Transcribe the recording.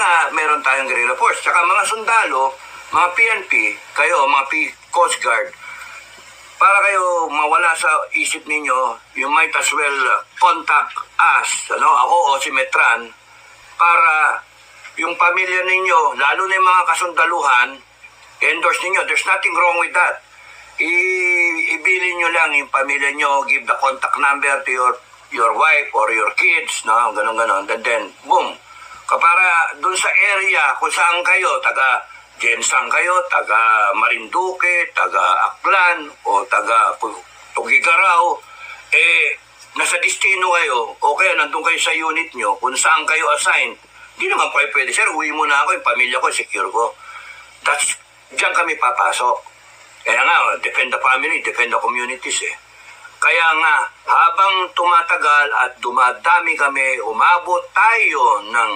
nga meron tayong guerrilla force. Tsaka mga sundalo, mga PNP, kayo, mga Coast Guard, para kayo mawala sa isip ninyo, you might as well contact us, ako o si Metran, para yung pamilya ninyo, lalo na yung mga kasundaluhan, endorse ninyo. There's nothing wrong with that. Ibilin nyo lang yung pamilya nyo, give the contact number to your wife or your kids, ganon. And then, boom. Para dun sa area kung saan kayo, taga Jensang kayo, taga Marinduque, taga Aklan, o taga Tugigaraw, nasa destino kayo, o kaya nandun kayo sa unit nyo, kung saan kayo assigned, hindi naman pwede, sir, uwi muna ako, yung pamilya ko, secure ko. Diyan kami papasok. Kaya nga, defend the family, defend the communities Kaya nga, habang tumatagal at dumadami kami, umabot tayo ng